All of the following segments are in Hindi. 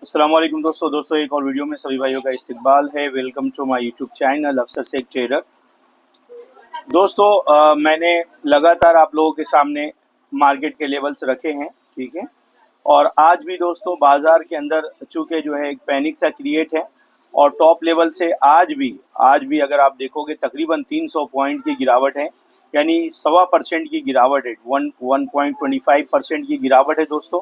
अस्सलाम वालेकुम दोस्तों एक और वीडियो में सभी भाइयों का इस्तकबाल है। Welcome to my YouTube channel Afsar Shaikh trader. दोस्तों मैंने लगातार आप लोगों के सामने मार्केट के लेवल्स रखे हैं, ठीक है। और आज भी दोस्तों बाजार के अंदर चूंकि जो है एक पैनिक सा क्रिएट है और टॉप लेवल से आज भी अगर आप देखोगे तकरीबन 300 पॉइंट की गिरावट है, यानी 1.25% की गिरावट है, 1.25% की गिरावट है दोस्तों।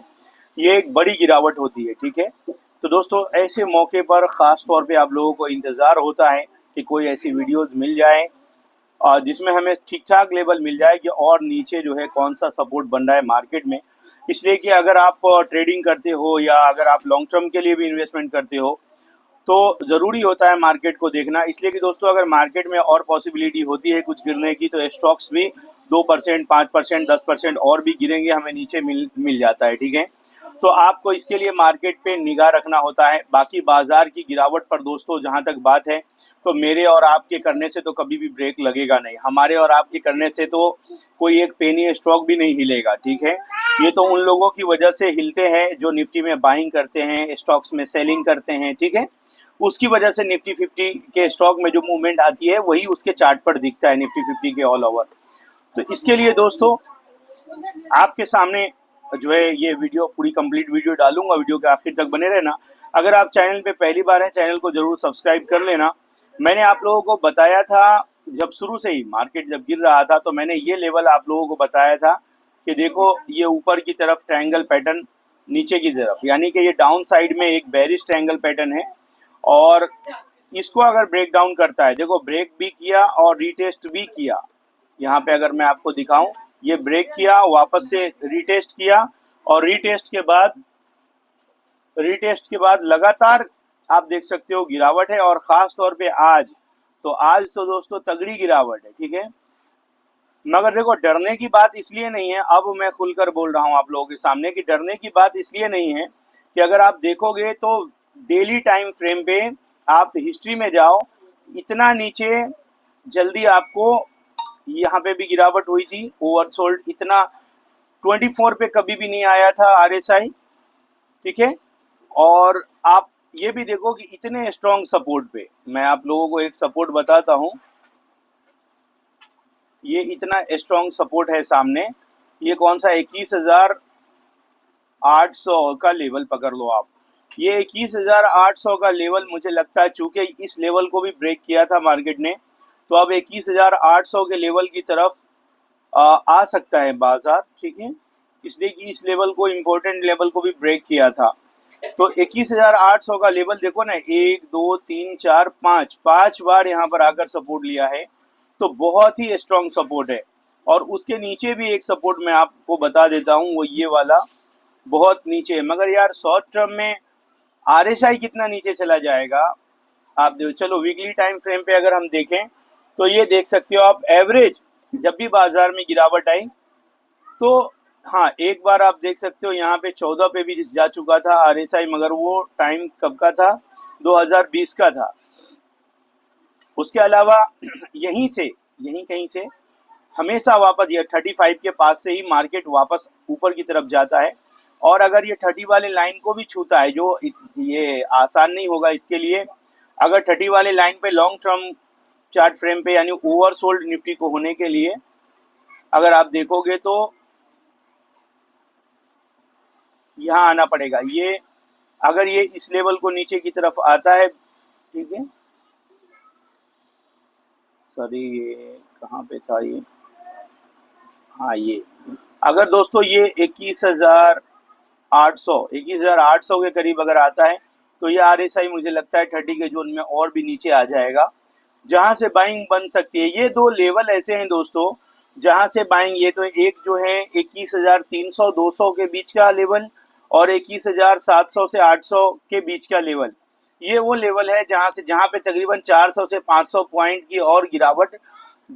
ये एक बड़ी गिरावट होती है, ठीक है। तो दोस्तों ऐसे मौके पर ख़ास तौर पे आप लोगों को इंतज़ार होता है कि कोई ऐसी वीडियोस मिल जाए जिसमें हमें ठीक-ठाक लेवल मिल जाए कि और नीचे जो है कौन-सा सपोर्ट बन रहा है मार्केट में। इसलिए कि अगर आप ट्रेडिंग करते हो या अगर आप लॉन्ग टर्म के लिए भी इन्वेस्टमेंट करते हो, तो ज़रूरी होता है मार्केट को देखना। इसलिए कि दोस्तों अगर मार्केट में और पॉसिबिलिटी होती है कुछ गिरने की तो स्टॉक्स भी 2%, 5%, 10% और भी गिरेंगे, हमें नीचे मिल जाता है, ठीक है। तो आपको इसके लिए मार्केट पे निगाह रखना होता है। बाकी बाजार की गिरावट पर दोस्तों जहां तक बात है, तो मेरे और आपके करने से तो कभी भी ब्रेक लगेगा नहीं। हमारे और आपके करने से तो कोई एक पेनी स्टॉक भी नहीं हिलेगा, ठीक है। ये तो उन लोगों की वजह से हिलते हैं जो निफ्टी में बाइंग करते हैं, स्टॉक्स में सेलिंग करते हैं, ठीक है। उसकी वजह से निफ्टी 50 के स्टॉक में जो मूवमेंट आती है वही उसके चार्ट पर दिखता है, निफ्टी 50 के ऑल ओवर। तो इसके लिए दोस्तों आपके सामने जो है ये वीडियो पूरी कंप्लीट वीडियो डालूंगा, वीडियो के आखिर तक बने रहना। अगर आप चैनल पे पहली बार हैं, चैनल को जरूर सब्सक्राइब कर लेना। मैंने आप लोगों को बताया था जब शुरू से ही मार्केट जब गिर रहा था, तो मैंने ये लेवल आप लोगों को बताया था कि देखो ये ऊपर की तरफ ट्रायंगल पैटर्न, नीचे की तरफ यानी कि ये डाउन साइड में एक बेरिश ट्रायंगल पैटर्न है। और इसको अगर ब्रेक डाउन करता है, देखो ब्रेक भी किया और रीटेस्ट भी किया। यहाँ पे अगर मैं आपको दिखाऊं, ये ब्रेक किया, वापस से रीटेस्ट किया और रीटेस्ट के बाद लगातार आप देख सकते हो गिरावट है। और खास तौर पे आज तो दोस्तों तगड़ी गिरावट है, ठीक है। मगर देखो डरने की बात इसलिए नहीं है, अब मैं खुलकर बोल रहा हूँ आप लोगों के सामने कि डरने की बात इसलिए नहीं है कि अगर आप देखोगे तो डेली टाइम फ्रेम पे आप हिस्ट्री में जाओ, इतना नीचे जल्दी आपको यहाँ पे भी गिरावट हुई थी, ओवरसोल्ड इतना 24 पे कभी भी नहीं आया था आरएसआई, ठीक है। और आप ये भी देखो कि इतने स्ट्रॉन्ग सपोर्ट पे, मैं आप लोगों को एक सपोर्ट बताता हूँ। ये इतना स्ट्रॉन्ग सपोर्ट है सामने, ये कौन सा 21,800 का लेवल पकड़ लो आप। ये 21,800 का लेवल मुझे लगता है चूंकि इस लेवल को भी ब्रेक किया था मार्केट ने, तो अब 21,800 के लेवल की तरफ आ सकता है बाजार, ठीक है। इसलिए कि इस लेवल को, इम्पोर्टेंट लेवल को भी ब्रेक किया था। तो 21,800 का लेवल देखो ना, 1 2 3 4 5 बार यहाँ पर आकर सपोर्ट लिया है, तो बहुत ही स्ट्रॉन्ग सपोर्ट है। और उसके नीचे भी एक सपोर्ट मैं आपको बता देता हूँ, वो ये वाला बहुत नीचे है। मगर यार शॉर्ट टर्म में आरएसआई कितना नीचे चला जाएगा आप देखो। चलो वीकली टाइम फ्रेम पे अगर हम देखें तो ये देख सकते हो आप, एवरेज जब भी बाजार में गिरावट आई तो हाँ एक बार आप देख सकते हो यहाँ पे 14 पे भी जा चुका था आरएसआई, मगर वो टाइम कब का था, 2020 का था। उसके अलावा यहीं कहीं से हमेशा वापस ये 35 के पास से ही मार्केट वापस ऊपर की तरफ जाता है। और अगर ये 30 वाले लाइन को भी छूता है, जो ये आसान नहीं होगा इसके लिए, अगर 30 वाले लाइन पे लॉन्ग टर्म चार्ट फ्रेम पे यानी ओवरसोल्ड निफ्टी को होने के लिए अगर आप देखोगे तो यहाँ आना पड़ेगा। ये अगर ये इस लेवल को नीचे की तरफ आता है, ठीक है, सॉरी ये कहाँ पे था ये, हाँ ये अगर दोस्तों ये 21,800 के करीब अगर आता है तो ये आरएसआई मुझे लगता है 30 के जोन में और भी नीचे आ जाएगा, जहां से बाइंग बन सकती है। ये दो लेवल ऐसे हैं दोस्तों जहां से बाइंग, ये तो एक जो है 21,300 200 के बीच का लेवल और 21,700 से 800 के बीच का लेवल, ये वो लेवल है जहां पे तकरीबन 400 से 500 पॉइंट की और गिरावट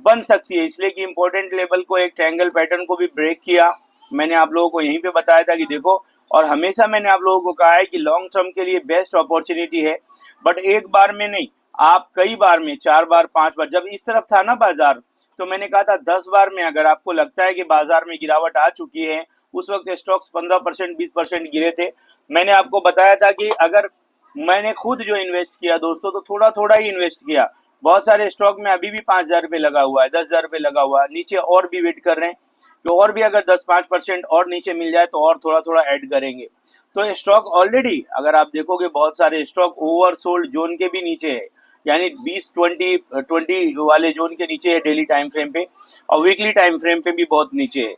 बन सकती है। इसलिए कि इंपॉर्टेंट लेवल को, एक ट्रायंगल पैटर्न को भी ब्रेक किया। मैंने आप लोगों को यहीं पे बताया था कि देखो, और हमेशा मैंने आप लोगों को कहा है कि लॉन्ग टर्म के लिए बेस्ट अपॉर्चुनिटी है, बट एक बार में नहीं, आप कई बार में, 4 बार 5 बार, जब इस तरफ था ना बाजार, तो मैंने कहा था 10 बार में अगर आपको लगता है कि बाजार में गिरावट आ चुकी है उस वक्त स्टॉक्स 15% 20% गिरे थे। मैंने आपको बताया था कि अगर मैंने खुद जो इन्वेस्ट किया दोस्तों, तो थोड़ा थोड़ा ही इन्वेस्ट किया। बहुत सारे स्टॉक में अभी भी 5,000 रुपये लगा हुआ है, 10,000 रुपये लगा हुआ है, नीचे और भी वेट कर रहे हैं कि और भी अगर 10-5% और नीचे मिल जाए तो और थोड़ा थोड़ा ऐड करेंगे। तो स्टॉक ऑलरेडी अगर आप देखोगे बहुत सारे स्टॉक ओवरसोल्ड जोन के भी नीचे है, यानी 20-20 वाले जोन के नीचे है डेली टाइम फ्रेम पे, और वीकली टाइम फ्रेम पे भी बहुत नीचे है।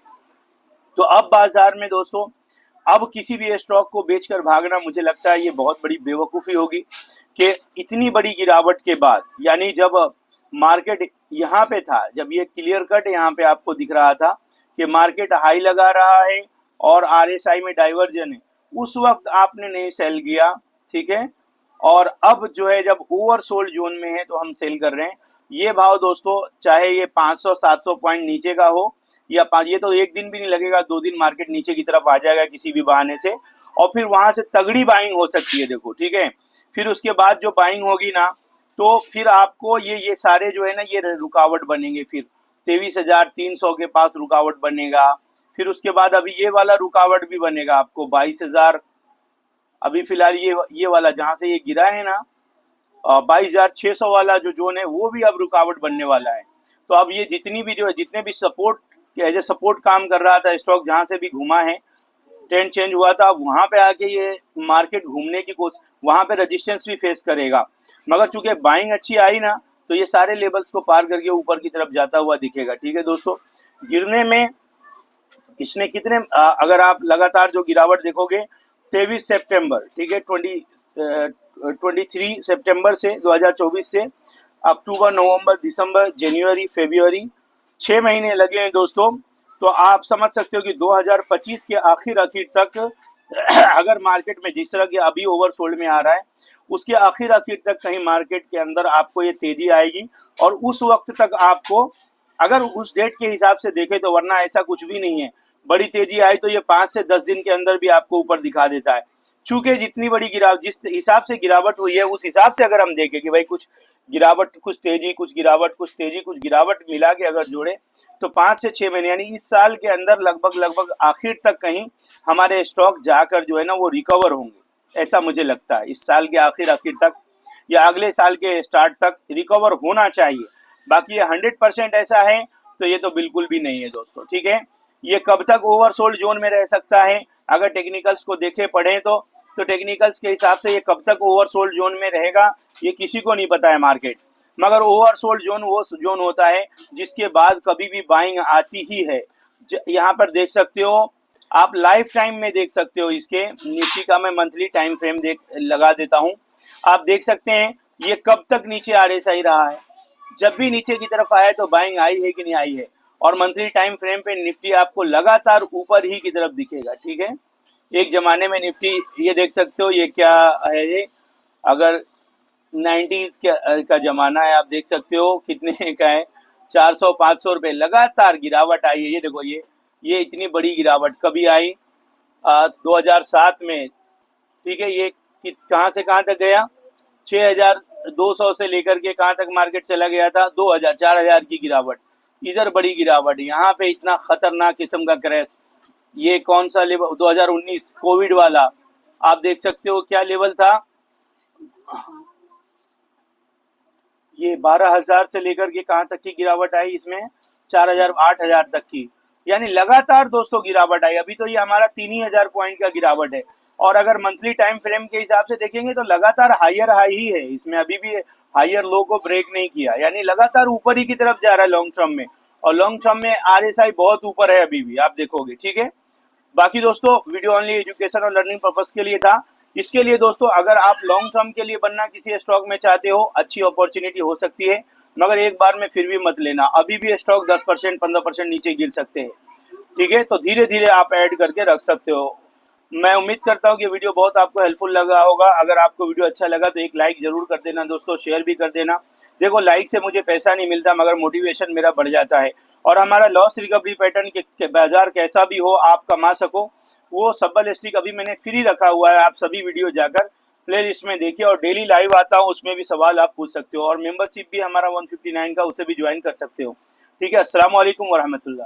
तो अब बाजार में दोस्तों अब किसी भी स्टॉक को बेचकर भागना, मुझे लगता है ये बहुत बड़ी बेवकूफ़ी होगी कि इतनी बड़ी गिरावट के बाद, यानी जब मार्केट यहाँ पे था, जब ये क्लियर कट यहाँ पे आपको दिख रहा था कि मार्केट हाई लगा रहा है और आरएसआई में डाइवर्जन है, उस वक्त आपने नहीं सेल किया, ठीक है। और अब जो है जब ओवरसोल्ड जोन में है तो हम सेल कर रहे हैं। ये भाव दोस्तों चाहे ये 500-700 पॉइंट नीचे का हो या ये तो एक दिन भी नहीं लगेगा, 2 दिन मार्केट नीचे की तरफ आ जाएगा किसी भी बहाने से, और फिर वहां से तगड़ी बाइंग हो सकती है, देखो ठीक है। फिर उसके बाद जो बाइंग होगी ना, तो फिर आपको ये सारे जो है ना ये रुकावट बनेंगे। फिर 23,300 के पास रुकावट बनेगा, फिर उसके बाद अभी ये वाला रुकावट भी बनेगा आपको 22,000। अभी फिलहाल ये वाला जहां से ये गिरा है ना 22,600 वाला जो जोन है वो भी अब रुकावट बनने वाला है। तो अब ये जितनी भी जो है, जितने भी सपोर्ट एज ए सपोर्ट काम कर रहा था स्टॉक, जहां से भी घुमा है, ट्रेंड चेंज हुआ था, वहां पे आके ये मार्केट घूमने की कोशिश, वहां पे रेजिस्टेंस भी फेस करेगा। मगर चूंकि बाइंग अच्छी आई ना, तो ये सारे लेवल्स को पार करके ऊपर की तरफ जाता हुआ दिखेगा, ठीक है दोस्तों। गिरने में इसने कितने अगर आप लगातार जो गिरावट देखोगे 23 सितंबर, ठीक है, 23 सितंबर से 2024 से अक्टूबर, नवंबर, दिसंबर, जनवरी, फरवरी, 6 महीने लगे हैं दोस्तों। तो आप समझ सकते हो कि 2025 के आखिर आखिर तक अगर मार्केट में जिस तरह के अभी ओवरसोल्ड में आ रहा है, उसके आखिर आखिर तक कहीं मार्केट के अंदर आपको ये तेजी आएगी, और उस वक्त तक आपको, अगर उस डेट के हिसाब से देखें तो, वरना ऐसा कुछ भी नहीं है। बड़ी तेजी आई तो ये 5 से 10 दिन के अंदर भी आपको ऊपर दिखा देता है। चूंकि जितनी बड़ी गिरावट, जिस हिसाब से गिरावट हुई है, उस हिसाब से अगर हम देखें कि भाई कुछ गिरावट, कुछ तेजी, कुछ गिरावट, कुछ तेजी, कुछ गिरावट मिला के अगर जोड़े, तो 5 से 6 महीने यानी इस साल के अंदर लगभग आखिर तक कहीं हमारे स्टॉक जाकर जो है ना वो रिकवर होंगे, ऐसा मुझे लगता है। इस साल के आखिर आखिर तक या अगले साल के स्टार्ट तक रिकवर होना चाहिए। बाकी ये 100% ऐसा है तो ये तो बिल्कुल भी नहीं है दोस्तों, ठीक है। ये कब तक ओवरसोल्ड जोन में रह सकता है, अगर टेक्निकल्स को देखे पढ़े तो टेक्निकल्स के हिसाब से ये कब तक ओवरसोल्ड जोन में रहेगा ये किसी को नहीं पता है मार्केट। मगर ओवरसोल्ड जोन वो जोन होता है जिसके बाद कभी भी बाइंग आती ही है। यहाँ पर देख सकते हो आप, लाइफ टाइम में देख सकते हो। इसके निफ्टी का मैं मंथली टाइम फ्रेम लगा देता हूँ, आप देख सकते हैं ये कब तक नीचे आरएसआई रहा है। जब भी नीचे की तरफ आया तो बाइंग आई है कि नहीं आई है, और मंथली टाइम फ्रेम पे निफ्टी आपको लगातार ऊपर ही की तरफ दिखेगा, ठीक है। एक जमाने में निफ्टी, ये देख सकते हो ये क्या है, ये अगर 90s का जमाना है, आप देख सकते हो कितने का है, 400-500 रुपये लगातार गिरावट आई है। ये देखो ये इतनी बड़ी गिरावट कभी आई 2007 में, ठीक है। ये कहाँ से कहाँ तक गया, 6,200 से लेकर के कहाँ तक मार्केट चला गया था, 2,000-4,000 की गिरावट। इधर बड़ी गिरावट, यहाँ पे इतना खतरनाक किस्म का क्रैश। ये कौन सा लेवल, 2019 कोविड वाला, आप देख सकते हो क्या लेवल था, ये 12,000 से लेकर के कहाँ तक की गिरावट आई इसमें, 4,000-8,000 तक की। यानी लगातार दोस्तों गिरावट आई। अभी तो ये हमारा 3,000 पॉइंट का गिरावट है, और अगर मंथली टाइम फ्रेम के हिसाब से देखेंगे तो लगातार हायर हाई ही है, इसमें अभी भी हायर लो को ब्रेक नहीं किया, यानी लगातार ऊपर ही की तरफ जा रहा है लॉन्ग टर्म में। और लॉन्ग टर्म में आरएसआई बहुत ऊपर है अभी भी, आप देखोगे, ठीक है। बाकी दोस्तों वीडियो ओनली एजुकेशन और लर्निंग पर्पस के लिए था। इसके लिए दोस्तों अगर आप लॉन्ग टर्म के लिए बनना किसी स्टॉक में चाहते हो, अच्छी अपॉर्चुनिटी हो सकती है, मगर एक बार में फिर भी मत लेना। अभी भी स्टॉक 10% 15% नीचे गिर सकते हैं, ठीक है। तो धीरे धीरे आप ऐड करके रख सकते हो। मैं उम्मीद करता हूँ कि वीडियो बहुत आपको हेल्पफुल लगा होगा। अगर आपको वीडियो अच्छा लगा तो एक लाइक जरूर कर देना दोस्तों, शेयर भी कर देना। देखो लाइक से मुझे पैसा नहीं मिलता, मगर मोटिवेशन मेरा बढ़ जाता है। और हमारा लॉस रिकवरी पैटर्न के बाजार कैसा भी हो आप कमा सको, वो सब्बल स्टिक अभी मैंने फ्री रखा हुआ है। आप सभी वीडियो जाकर प्ले लिस्ट में देखिए, और डेली लाइव आता हूँ, उसमें भी सवाल आप पूछ सकते हो। और मेंबरशिप भी हमारा 159 का, उसे भी ज्वाइन कर सकते हो, ठीक है। अस्सलाम वालेकुम वरहमतुल्लाह।